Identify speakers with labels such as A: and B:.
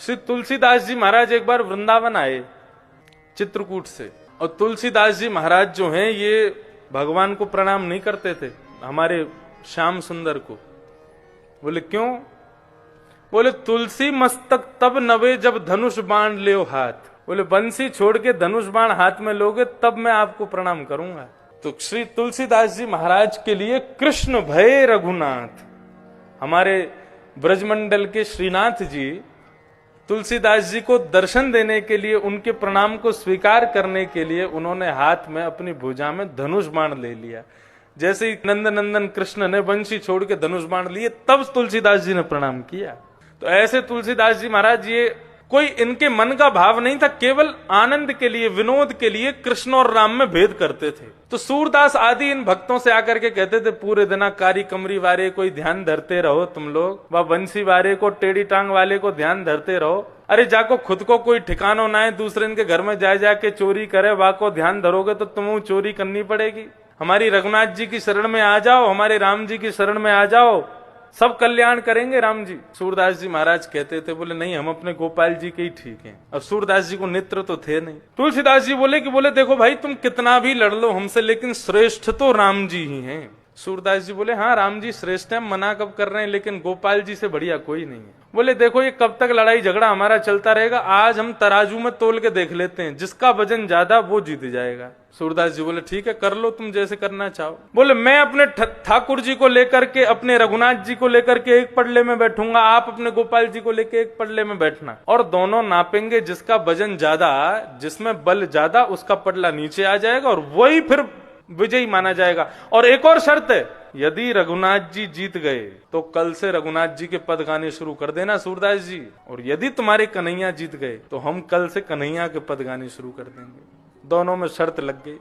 A: श्री तुलसीदास जी महाराज एक बार वृंदावन आए चित्रकूट से, और तुलसीदास जी महाराज जो हैं ये भगवान को प्रणाम नहीं करते थे, हमारे श्याम सुंदर को। बोले क्यों? बोले तुलसी मस्तक तब नवे जब धनुष बाण ले हाथ। बोले बंसी छोड़ के धनुष बाण हाथ में लोगे तब मैं आपको प्रणाम करूंगा। तो श्री तुलसीदास जी महाराज के लिए कृष्ण भय रघुनाथ, हमारे ब्रजमंडल के श्रीनाथ जी तुलसीदास जी को दर्शन देने के लिए, उनके प्रणाम को स्वीकार करने के लिए उन्होंने हाथ में अपनी भुजा में धनुष बाण ले लिया। जैसे ही नंद नंदन कृष्ण ने बंशी छोड़ के धनुष बाण लिए तब तुलसीदास जी ने प्रणाम किया। तो ऐसे तुलसीदास जी महाराज, ये कोई इनके मन का भाव नहीं था, केवल आनंद के लिए, विनोद के लिए कृष्ण और राम में भेद करते थे। तो सूरदास आदि इन भक्तों से आकर के कहते थे पूरे दिना कारी कमरी वाले कोई ध्यान धरते रहो तुम लोग, व बंसी वाले को टेढ़ी टांग वाले को ध्यान धरते रहो। अरे जाको खुद को कोई ठिकानो ना है, दूसरे इनके घर में जा जाके चोरी करे, वा को ध्यान धरोगे तो तुम चोरी करनी पड़ेगी। हमारी रघुनाथ जी की शरण में आ जाओ, हमारे राम जी की शरण में आ जाओ, सब कल्याण करेंगे राम जी। सूरदास जी महाराज कहते थे, बोले नहीं हम अपने गोपाल जी के ही ठीक हैं। अब सूरदास जी को नेत्र तो थे नहीं। तुलसीदास जी बोले देखो भाई तुम कितना भी लड़ लो हमसे, लेकिन श्रेष्ठ तो राम जी ही हैं। सूरदास जी बोले हाँ राम जी श्रेष्ठ है, मना कब कर रहे हैं, लेकिन गोपाल जी से बढ़िया कोई नहीं है। बोले देखो ये कब तक लड़ाई झगड़ा हमारा चलता रहेगा, आज हम तराजू में तोल के देख लेते हैं, जिसका वजन ज्यादा वो जीत जाएगा। सूरदास जी बोले ठीक है कर लो तुम जैसे करना चाहो। बोले मैं अपने ठाकुर जी को लेकर के, अपने रघुनाथ जी को लेकर के एक पडले में बैठूंगा, आप अपने गोपाल जी को लेकर एक पडले में बैठना, और दोनों नापेंगे, जिसका वजन ज्यादा, जिसमें बल ज्यादा, उसका पडला नीचे आ जाएगा और वही फिर विजयी माना जाएगा। और एक और शर्त है, यदि रघुनाथ जी जीत गए तो कल से रघुनाथ जी के पद गाने शुरू कर देना सूरदास जी, और यदि तुम्हारे कन्हैया जीत गए तो हम कल से कन्हैया के पद गाने शुरू कर देंगे। दोनों में शर्त लग गई।